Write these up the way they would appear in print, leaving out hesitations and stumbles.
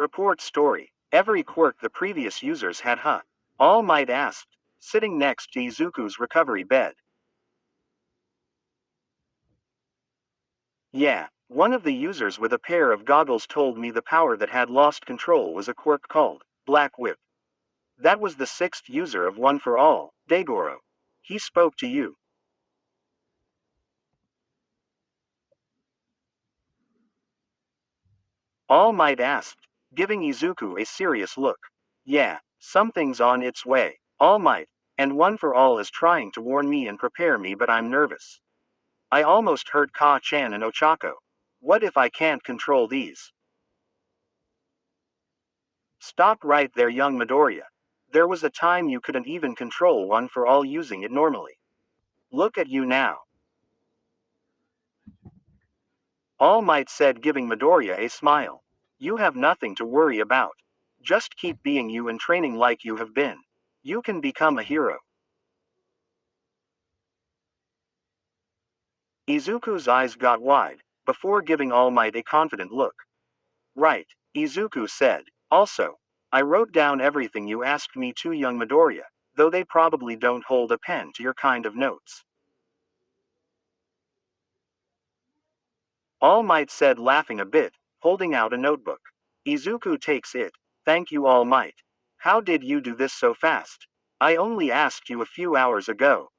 Report story. Every quirk the previous users had, huh? All Might asked, sitting next to Izuku's recovery bed. Yeah, one of the users with a pair of goggles told me the power that had lost control was a quirk called Black Whip. That was the sixth user of One for All, Daigoro. He spoke to you. All Might asked, giving Izuku a serious look. Yeah, something's on its way. All Might, and One for All is trying to warn me and prepare me, but I'm nervous. I almost hurt Ka-chan and Ochako. What if I can't control these? Stop right there, young Midoriya. There was a time you couldn't even control One for All using it normally. Look at you now. All Might said, giving Midoriya a smile. You have nothing to worry about. Just keep being you and training like you have been. You can become a hero. Izuku's eyes got wide, before giving All Might a confident look. Right, Izuku said. Also, I wrote down everything you asked me to, young Midoriya, though they probably don't hold a pen to your kind of notes. All Might said, laughing a bit, holding out a notebook. Izuku takes it. Thank you, All Might. How did you do this so fast? I only asked you a few hours ago.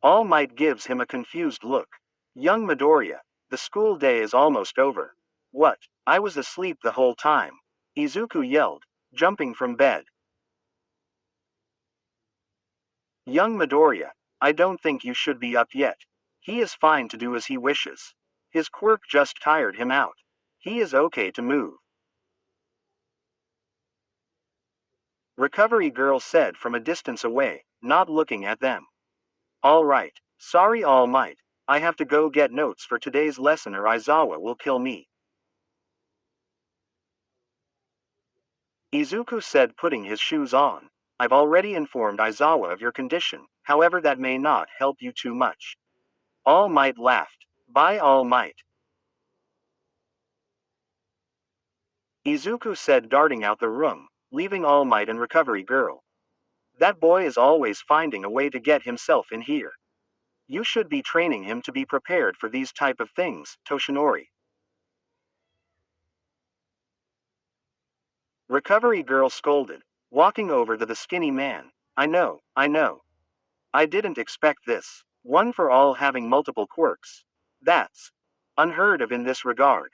All Might gives him a confused look. Young Midoriya, the school day is almost over. What? I was asleep the whole time. Izuku yelled, jumping from bed. Young Midoriya, I don't think you should be up yet. He is fine to do as he wishes. His quirk just tired him out. He is okay to move. Recovery Girl said from a distance away, not looking at them. All right, sorry All Might. I have to go get notes for today's lesson or Aizawa will kill me. Izuku said, putting his shoes on. I've already informed Aizawa of your condition, however that may not help you too much. All Might laughed. Bye All Might. Izuku said, darting out the room, leaving All Might and Recovery Girl. That boy is always finding a way to get himself in here. You should be training him to be prepared for these type of things, Toshinori. Recovery Girl scolded, walking over to the skinny man. I know. I didn't expect this. One for All having multiple quirks. That's unheard of in this regard.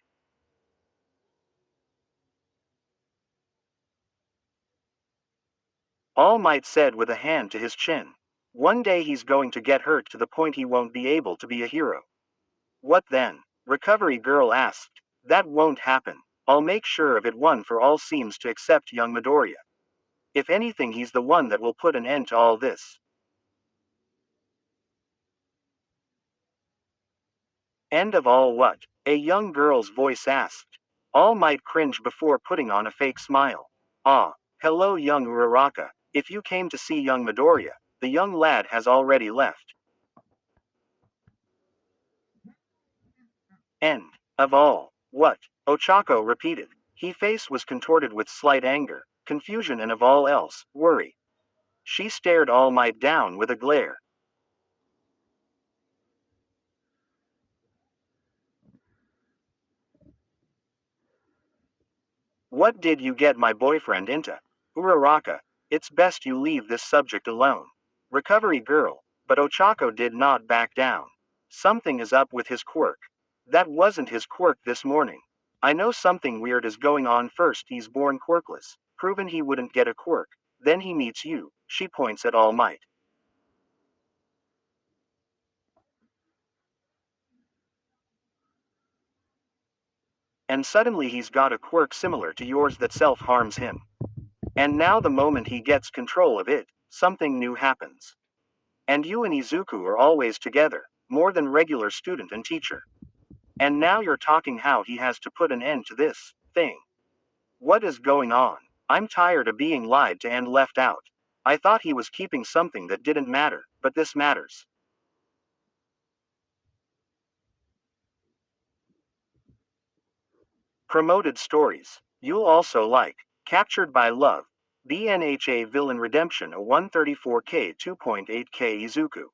All Might said with a hand to his chin. One day he's going to get hurt to the point he won't be able to be a hero. What then? Recovery Girl asked. That won't happen. I'll make sure of it. One for All seems to accept young Midoriya. If anything, he's the one that will put an end to all this. End of all what? A young girl's voice asked. All Might cringe before putting on a fake smile. Ah, hello young Uraraka. If you came to see young Midoriya, the young lad has already left. End of all. What? Ochako repeated. His face was contorted with slight anger, confusion and of all else, worry. She stared All Might down with a glare. What did you get my boyfriend into? Uraraka, it's best you leave this subject alone. Recovery Girl, but Ochako did not back down. Something is up with his quirk. That wasn't his quirk this morning. I know something weird is going on. First he's born quirkless, proven he wouldn't get a quirk. Then he meets you, she points at All Might. And suddenly he's got a quirk similar to yours that self-harms him. And now the moment he gets control of it, something new happens. And you and Izuku are always together, more than regular student and teacher. And now you're talking how he has to put an end to this thing. What is going on? I'm tired of being lied to and left out. I thought he was keeping something that didn't matter, but this matters. Promoted stories. You'll also like Captured by Love. BNHA Villain Redemption a 134K 2.8K Izuku.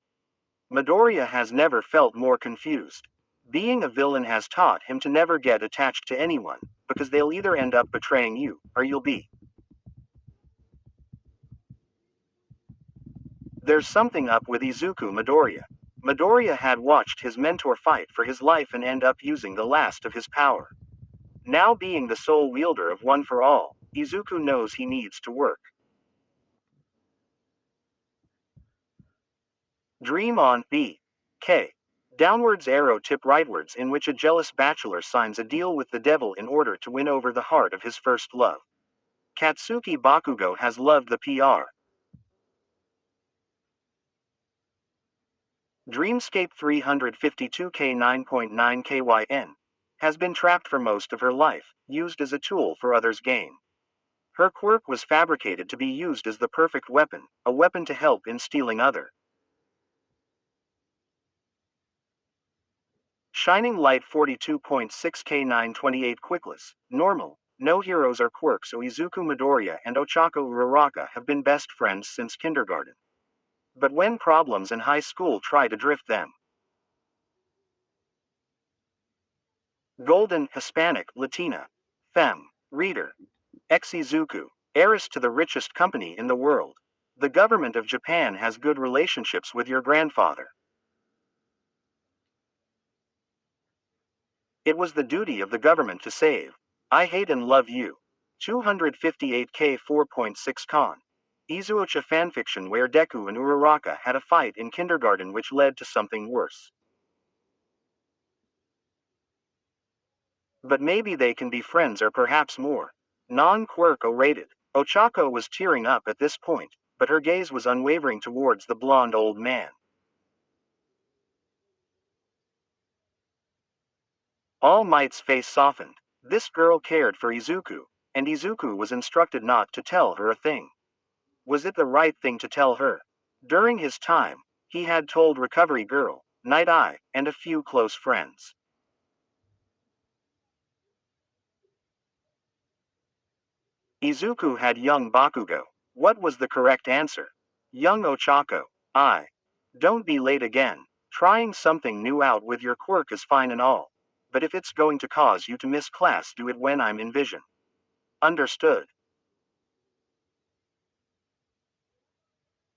Midoriya has never felt more confused. Being a villain has taught him to never get attached to anyone, because they'll either end up betraying you, or you'll be. There's something up with Izuku Midoriya. Midoriya had watched his mentor fight for his life and end up using the last of his power. Now being the sole wielder of One for All, Izuku knows he needs to work. Dream on B. K. Downwards arrow tip rightwards in which a jealous bachelor signs a deal with the devil in order to win over the heart of his first love. Katsuki Bakugo has loved the PR. Dreamscape 352K 9.9 KYN has been trapped for most of her life, used as a tool for others' gain. Her quirk was fabricated to be used as the perfect weapon, a weapon to help in stealing other. Shining Light 42.6K 928 Quickless, normal, no heroes or quirks. Izuku Midoriya and Ochako Uraraka have been best friends since kindergarten. But when problems in high school try to drift them, Golden, Hispanic, Latina, Femme, Reader, ex-Izuku, heiress to the richest company in the world. The government of Japan has good relationships with your grandfather. It was the duty of the government to save. I hate and love you. 258K 4.6 Con. Izuocha fanfiction where Deku and Uraraka had a fight in kindergarten which led to something worse. But maybe they can be friends or perhaps more. Non-quirk rated. Ochako was tearing up at this point, but her gaze was unwavering towards the blonde old man. All Might's face softened. This girl cared for Izuku, and Izuku was instructed not to tell her a thing. Was it the right thing to tell her? During his time, he had told Recovery Girl, Night Eye, and a few close friends. Izuku had young Bakugo. What was the correct answer? Young Ochako. I. Don't be late again. Trying something new out with your quirk is fine and all. But if it's going to cause you to miss class, do it when I'm in vision. Understood.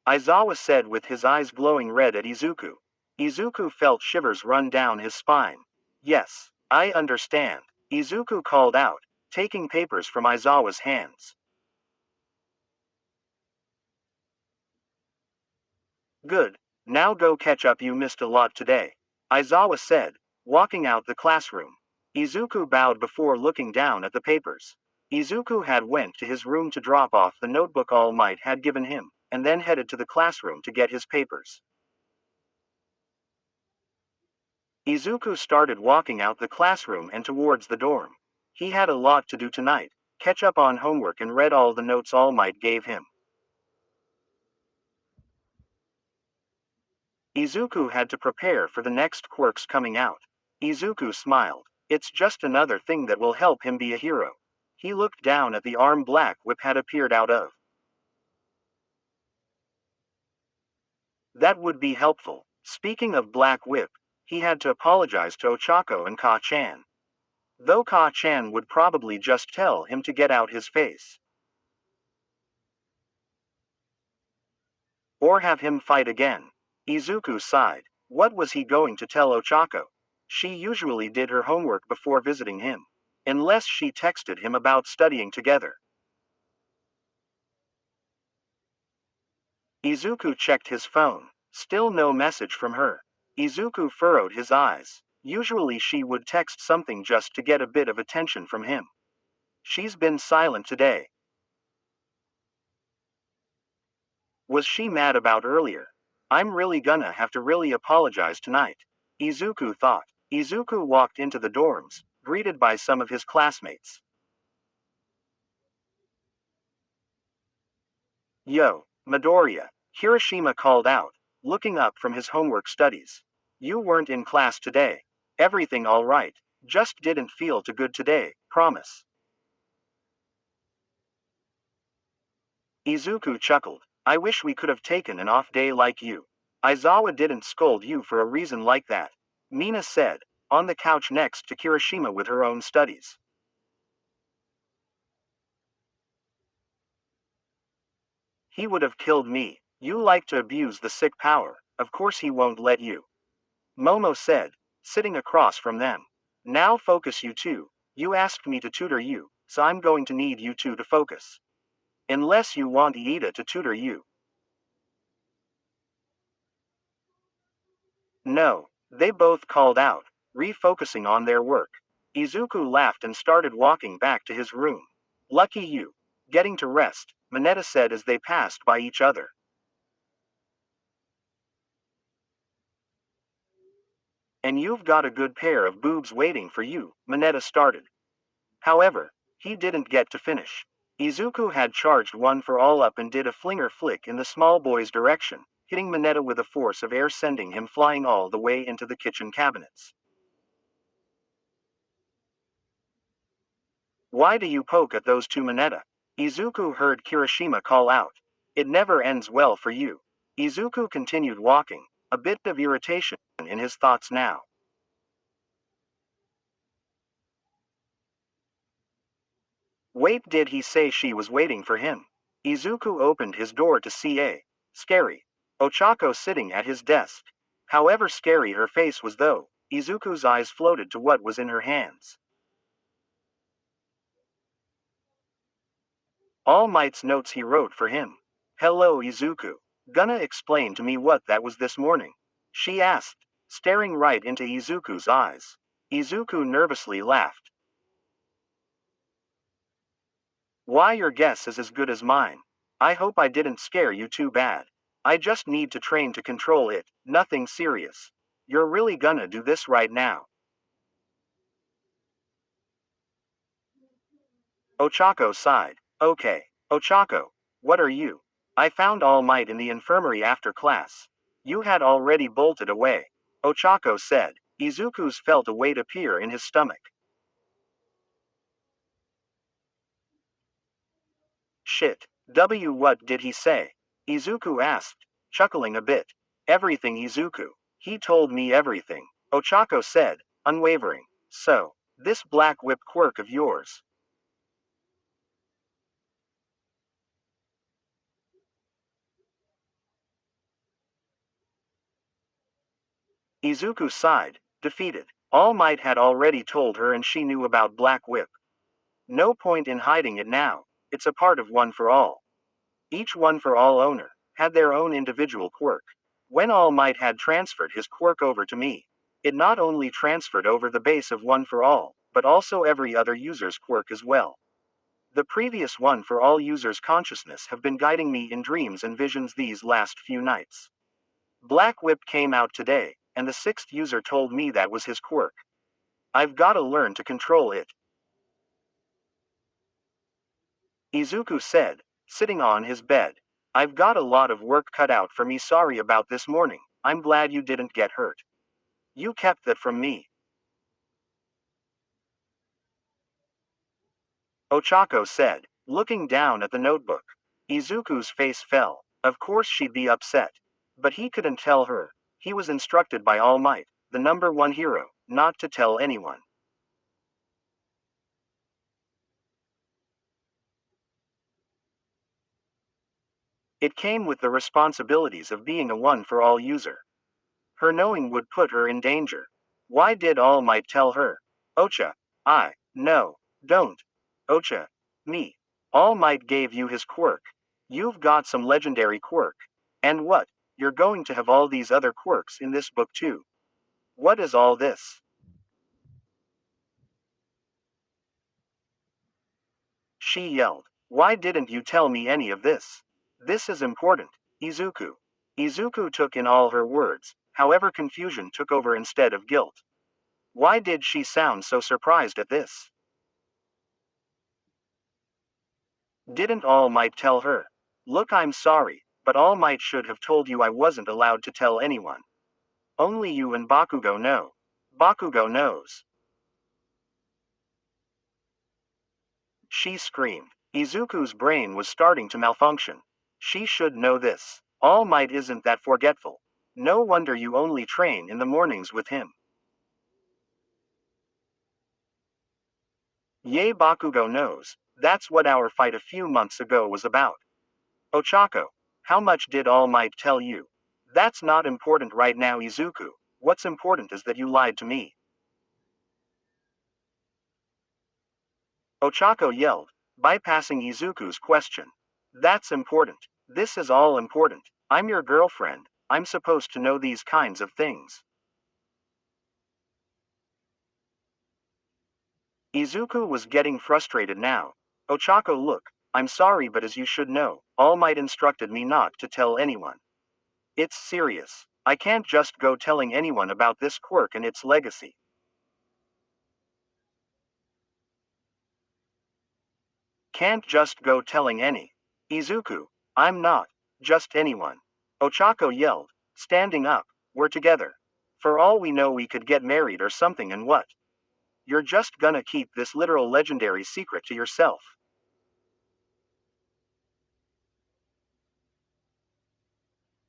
Aizawa said with his eyes glowing red at Izuku. Izuku felt shivers run down his spine. Yes, I understand. Izuku called out, taking papers from Aizawa's hands. Good. Now go catch up, you missed a lot today. Aizawa said, walking out the classroom. Izuku bowed before looking down at the papers. Izuku had went to his room to drop off the notebook All Might had given him, and then headed to the classroom to get his papers. Izuku started walking out the classroom and towards the dorm. He had a lot to do tonight, catch up on homework and read all the notes All Might gave him. Izuku had to prepare for the next quirks coming out. Izuku smiled. It's just another thing that will help him be a hero. He looked down at the arm Black Whip had appeared out of. That would be helpful. Speaking of Black Whip, he had to apologize to Ochako and Ka-chan. Though Ka-chan would probably just tell him to get out his face. Or have him fight again. Izuku sighed. What was he going to tell Ochako? She usually did her homework before visiting him. Unless she texted him about studying together. Izuku checked his phone. Still no message from her. Izuku furrowed his eyes. Usually she would text something just to get a bit of attention from him. She's been silent today. Was she mad about earlier? I'm really gonna have to really apologize tonight. Izuku thought. Izuku walked into the dorms, greeted by some of his classmates. Yo, Midoriya, Hiroshima called out, looking up from his homework studies. You weren't in class today. Everything all right? Just didn't feel too good today, promise. Izuku chuckled. I wish we could have taken an off day like you. Aizawa didn't scold you for a reason like that, Mina said, on the couch next to Kirishima with her own studies. He would have killed me. You like to abuse the sick power. Of course he won't let you. Momo said, sitting across from them. Now focus you two. You asked me to tutor you, so I'm going to need you two to focus. Unless you want Iida to tutor you. No, they both called out, refocusing on their work. Izuku laughed and started walking back to his room. Lucky you. Getting to rest, Mineta said as they passed by each other. And you've got a good pair of boobs waiting for you, Mineta started. However, he didn't get to finish. Izuku had charged one for all up and did a flinger flick in the small boy's direction, hitting Mineta with a force of air sending him flying all the way into the kitchen cabinets. Why do you poke at those two, Mineta? Izuku heard Kirishima call out. It never ends well for you. Izuku continued walking, a bit of irritation in his thoughts now. Wait, did he say she was waiting for him? Izuku opened his door to see a scary Ochako sitting at his desk. However scary her face was though, Izuku's eyes floated to what was in her hands. All Might's notes he wrote for him. Hello Izuku. Gonna explain to me what that was this morning? She asked, staring right into Izuku's eyes. Izuku nervously laughed. Why, your guess is as good as mine. I hope I didn't scare you too bad. I just need to train to control it, nothing serious. You're really gonna do this right now? Ochako sighed. Okay, Ochako, what are you? I found All Might in the infirmary after class. You had already bolted away. Ochako said. Izuku's felt a weight appear in his stomach. Shit. What did he say? Izuku asked, chuckling a bit. Everything, Izuku. He told me everything, Ochako said, unwavering. So, this black whip quirk of yours. Izuku sighed, defeated. All Might had already told her and she knew about Black Whip. No point in hiding it now, it's a part of One for All. Each One for All owner had their own individual quirk. When All Might had transferred his quirk over to me, it not only transferred over the base of One for All, but also every other user's quirk as well. The previous One for All users' consciousness have been guiding me in dreams and visions these last few nights. Black Whip came out today, and the sixth user told me that was his quirk. I've gotta learn to control it, Izuku said, sitting on his bed. I've got a lot of work cut out for me. Sorry about this morning. I'm glad you didn't get hurt. You kept that from me, Ochako said, looking down at the notebook. Izuku's face fell. Of course she'd be upset. But he couldn't tell her. He was instructed by All Might, the number one hero, not to tell anyone. It came with the responsibilities of being a one for all user. Her knowing would put her in danger. Why did All Might tell her? Ocha, no, don't. Ocha, me. All Might gave you his quirk. You've got some legendary quirk. And what? You're going to have all these other quirks in this book too. What is all this? She yelled. Why didn't you tell me any of this? This is important, Izuku. Izuku took in all her words, however, confusion took over instead of guilt. Why did she sound so surprised at this? Didn't All Might tell her? Look, I'm sorry, but All Might should have told you I wasn't allowed to tell anyone. Only you and Bakugo know. Bakugo knows. she screamed. Izuku's brain was starting to malfunction. She should know this. All Might isn't that forgetful. No wonder you only train in the mornings with him. Yae Bakugo knows. That's what our fight a few months ago was about. Ochako, how much did All Might tell you? That's not important right now, Izuku. What's important is that you lied to me. Ochako yelled, bypassing Izuku's question. That's important. This is all important. I'm your girlfriend. I'm supposed to know these kinds of things. Izuku was getting frustrated now. Ochako, look, I'm sorry, but as you should know, All Might instructed me not to tell anyone. It's serious. I can't just go telling anyone about this quirk and its legacy. Can't just go telling any. Izuku, I'm not. Just anyone. Ochako yelled, standing up. We're together. For all we know, we could get married or something, and what? You're just gonna keep this literal legendary secret to yourself.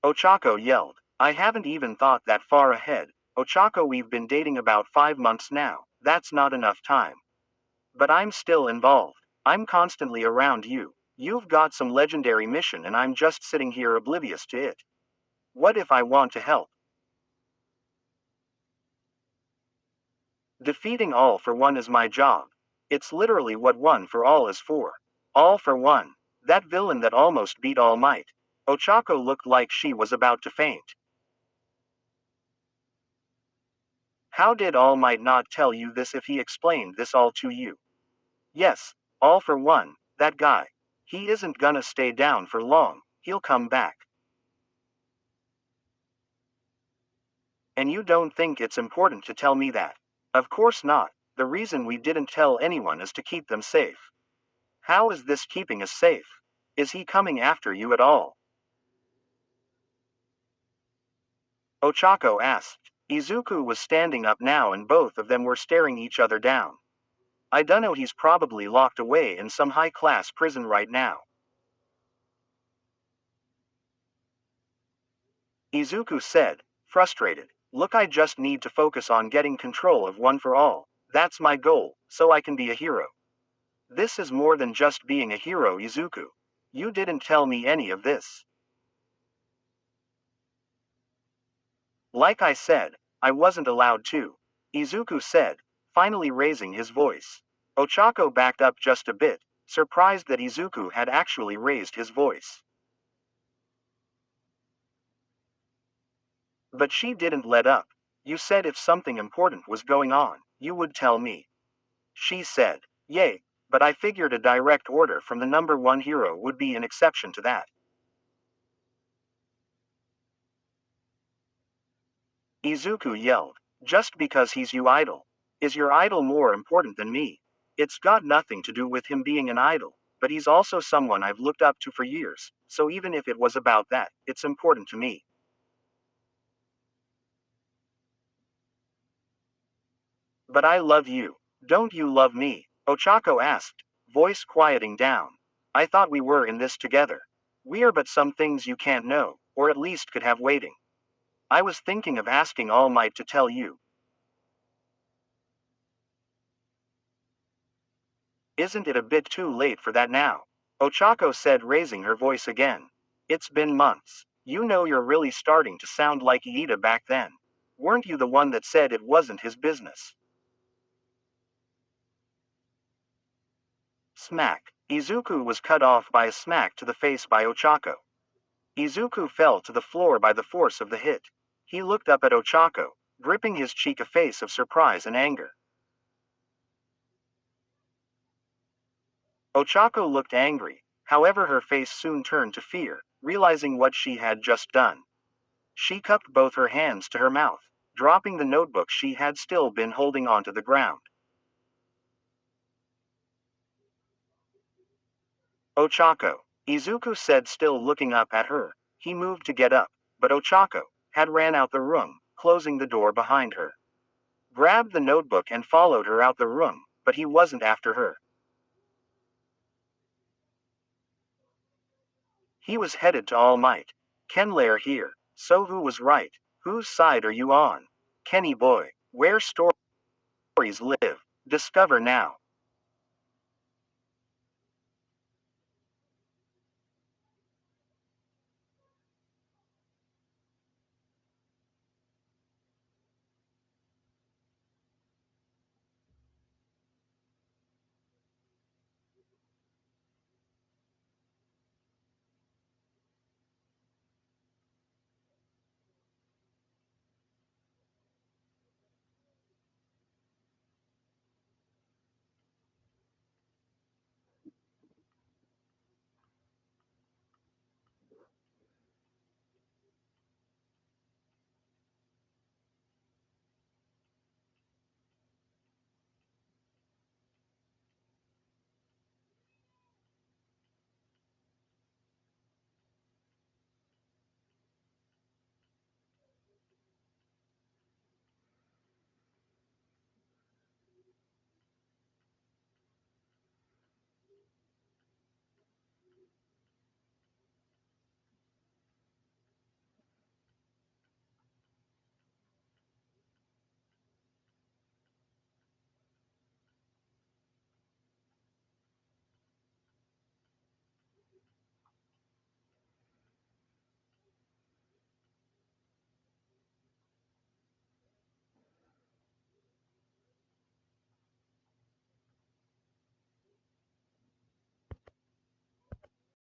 Ochako yelled. I haven't even thought that far ahead. Ochako, we've been dating about 5 months now. That's not enough time. But I'm still involved. I'm constantly around you. You've got some legendary mission and I'm just sitting here oblivious to it. What if I want to help? Defeating All for One is my job. It's literally what One for All is for. All for One. That villain that almost beat All Might. Ochako looked like she was about to faint. How did All Might not tell you this if he explained this all to you? Yes, All for One, that guy. He isn't gonna stay down for long, he'll come back. And you don't think it's important to tell me that? Of course not. The reason we didn't tell anyone is to keep them safe. How is this keeping us safe? Is he coming after you at all? Ochako asked. Izuku was standing up now and both of them were staring each other down. I dunno, he's probably locked away in some high-class prison right now. Izuku said, frustrated. Look, I just need to focus on getting control of One for All. That's my goal, so I can be a hero. This is more than just being a hero, Izuku. You didn't tell me any of this. Like I said, I wasn't allowed to. Izuku said, finally raising his voice. Ochako backed up just a bit, surprised that Izuku had actually raised his voice. But she didn't let up. You said if something important was going on, you would tell me. She said, yay, but I figured a direct order from the number one hero would be an exception to that. Izuku yelled, just because he's your idol. Is your idol more important than me? It's got nothing to do with him being an idol, but he's also someone I've looked up to for years, so even if it was about that, it's important to me. But I love you. Don't you love me? Ochako asked, voice quieting down. I thought we were in this together. We are, but some things you can't know, or at least could have waiting. I was thinking of asking All Might to tell you. Isn't it a bit too late for that now? Ochako said, raising her voice again. It's been months. You know, you're really starting to sound like Iida back then. Weren't you the one that said it wasn't his business? Smack. Izuku was cut off by a smack to the face by Ochako. Izuku fell to the floor by the force of the hit. He looked up at Ochako, gripping his cheek, a face of surprise and anger. Ochako looked angry, however her face soon turned to fear, realizing what she had just done. She cupped both her hands to her mouth, dropping the notebook she had still been holding onto the ground. Ochako, Izuku said, still looking up at her. He moved to get up, but Ochako had ran out the room, closing the door behind her. Grabbed the notebook and followed her out the room, but he wasn't after her. He was headed to All Might. Ken Lair here. So who was right? Whose side are you on? Kenny boy, where stories live. Discover now.